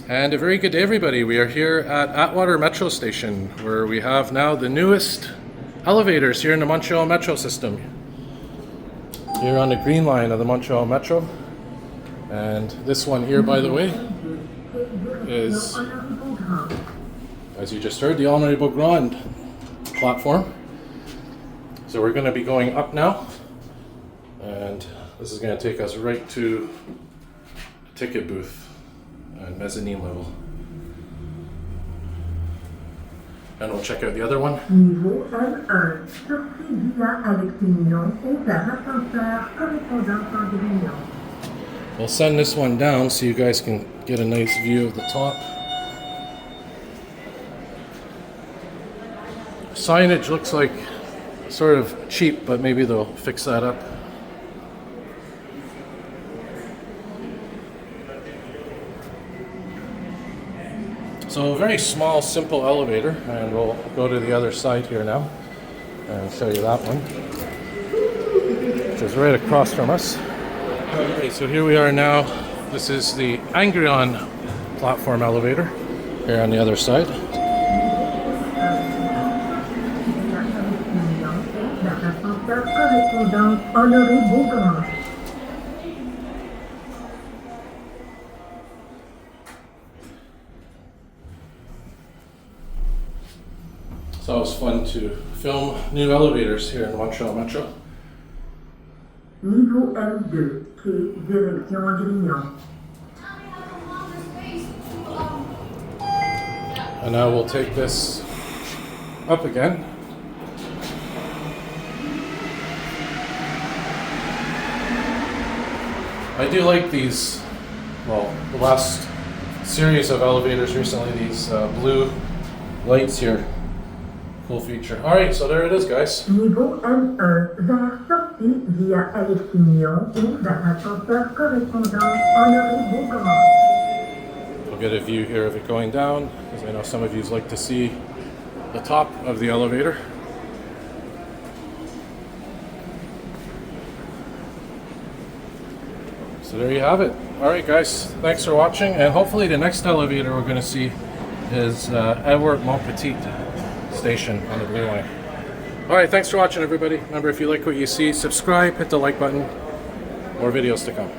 And a very good day, everybody. We are here at Atwater Metro station, where we have now the newest elevators here in the Montreal Metro system. Here on the green line of the Montreal Metro. And this one here, by the way, is, as you just heard, the Honorable Grand platform. So we're going to be going up now, and this is going to take us right to the ticket booth and mezzanine level. And we'll check out the other one. Niveau L1, sortie via Alexis Nihon vers l'ascenseur correspondant Saint-Grignon. We'll send this one down so you guys can get a nice view of the top. Signage looks like sort of cheap, but maybe they'll fix that up. So a very small, simple elevator, and we'll go to the other side here now and show you that one, which is right across from us. Okay, so here we are now. This is the Angrion platform elevator here on the other side. It's always fun to film new elevators here in the Montreal Metro. Niveau L2, quai direction Grignon. And now we'll take this up again. I do like these, well, the last series of elevators recently, these blue lights here. Cool feature. Alright, so there it is, guys. Niveau L1, vers sortie via Alexis Nihon vers l'ascenseur correspondant Honoré-Beaugrand. We'll get a view here of it going down, because I know some of you like to see the top of the elevator. So there you have it. Alright guys, thanks for watching, and hopefully the next elevator we're going to see is Edward Montpetit station on the blue line. Alright, thanks for watching everybody. Remember, if you like what you see, subscribe, hit the like button. More videos to come.